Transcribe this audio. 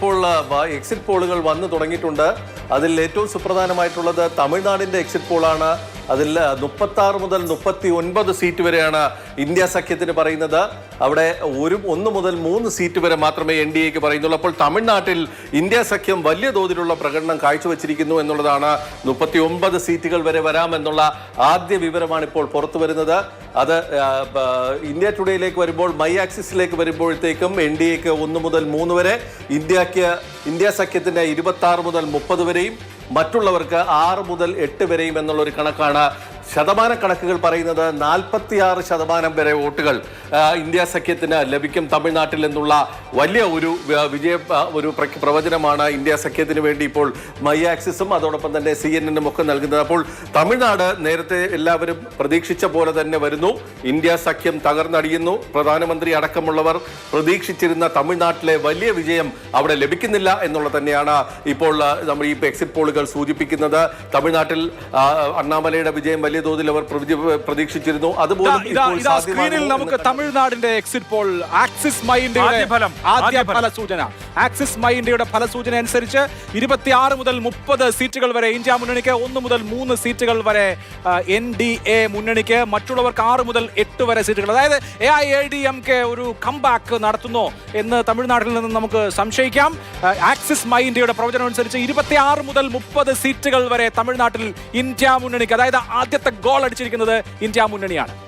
ഇപ്പോൾ എക്സിറ്റ് പോളുകൾ വന്നു തുടങ്ങിയിട്ടുണ്ട്. അതിൽ ഏറ്റവും സുപ്രധാനമായിട്ടുള്ളത് തമിഴ്നാടിന്റെ എക്സിറ്റ് പോളാണ്. അതിൽ 36 മുതൽ 39 സീറ്റ് വരെയാണ് ഇന്ത്യ സഖ്യത്തിന് പറയുന്നത്. അവിടെ 1 മുതൽ 3 സീറ്റ് വരെ മാത്രമേ NDAക്ക് പറയുന്നുള്ളൂ. അപ്പോൾ തമിഴ്നാട്ടിൽ ഇന്ത്യ സഖ്യം വലിയ തോതിലുള്ള പ്രകടനം കാഴ്ചവെച്ചിരിക്കുന്നു എന്നുള്ളതാണ്. 39 സീറ്റുകൾ വരെ വരാമെന്നുള്ള ആദ്യ വിവരമാണ് ഇപ്പോൾ പുറത്തു വരുന്നത്. അത് ഇന്ത്യ ടുഡേയിലേക്ക് വരുമ്പോൾ, മൈ ആക്സിസിലേക്ക് വരുമ്പോഴത്തേക്കും NDAക്ക് 1 മുതൽ 3 വരെ, ഇന്ത്യ സഖ്യത്തിന്റെ 26 മുതൽ 30 വരെയും, മറ്റുള്ളവർക്ക് 6 മുതൽ 8 വരെയും എന്നുള്ളൊരു കണക്കാണ്. ശതമാന കണക്കുകൾ പറയുന്നത് 46% വരെ വോട്ടുകൾ ഇന്ത്യ സഖ്യത്തിന് ലഭിക്കും തമിഴ്നാട്ടിൽ എന്നുള്ള വലിയ ഒരു പ്രവചനമാണ് ഇന്ത്യ സഖ്യത്തിന് വേണ്ടി ഇപ്പോൾ മൈ ആക്സിസും അതോടൊപ്പം തന്നെ CNN ഒക്കെ നൽകുന്നത്. അപ്പോൾ തമിഴ്നാട് നേരത്തെ എല്ലാവരും പ്രതീക്ഷിച്ച പോലെ തന്നെ വരുന്നു. ഇന്ത്യ സഖ്യം തകർന്നടിയുന്നു. പ്രധാനമന്ത്രി അടക്കമുള്ളവർ പ്രതീക്ഷിച്ചിരുന്ന തമിഴ്നാട്ടിലെ വലിയ വിജയം അവിടെ ലഭിക്കുന്നില്ല എന്നുള്ളത് തന്നെയാണ് ഇപ്പോൾ നമ്മൾ ഈ എക്സിറ്റ് പോളുകൾ സൂചിപ്പിക്കുന്നത്. തമിഴ്നാട്ടിൽ അണ്ണാമലയുടെ വിജയം വലിയ തോതിൽ അവർ പ്രതീക്ഷിച്ചിരുന്നു. അതുപോലെ സ്ക്രീനിൽ നമുക്ക് തമിഴ്നാടിന്റെ എക്സിറ്റ് പോൾ ആക്സിസ് മൈ ഇന്ത്യയുടെ ആദ്യ ഫലസൂചന. ആക്സിസ് മൈ ഇന്ത്യയുടെ ഫലസൂചന അനുസരിച്ച് 26 മുതൽ 30 സീറ്റുകൾ വരെ ഇന്ത്യ മുന്നണിക്ക്, 1 മുതൽ 3 സീറ്റുകൾ വരെ NDA മുന്നണിക്ക്, മറ്റുള്ളവർക്ക് 6 മുതൽ 8 വരെ സീറ്റുകൾ. അതായത് AIADMK ഒരു കംബാക്ക് നടത്തുന്നു എന്ന് തമിഴ്നാട്ടിൽ നിന്ന് നമുക്ക് സംശയിക്കാം. ആക്സിസ് മൈ ഇന്ത്യയുടെ പ്രവചനം അനുസരിച്ച് 26 മുതൽ 30 സീറ്റുകൾ വരെ തമിഴ്നാട്ടിൽ ഇന്ത്യ മുന്നണിക്ക്, അതായത് ആദ്യത്തെ ഗോൾ അടിച്ചിരിക്കുന്നത് ഇന്ത്യ മുന്നണിയാണ്.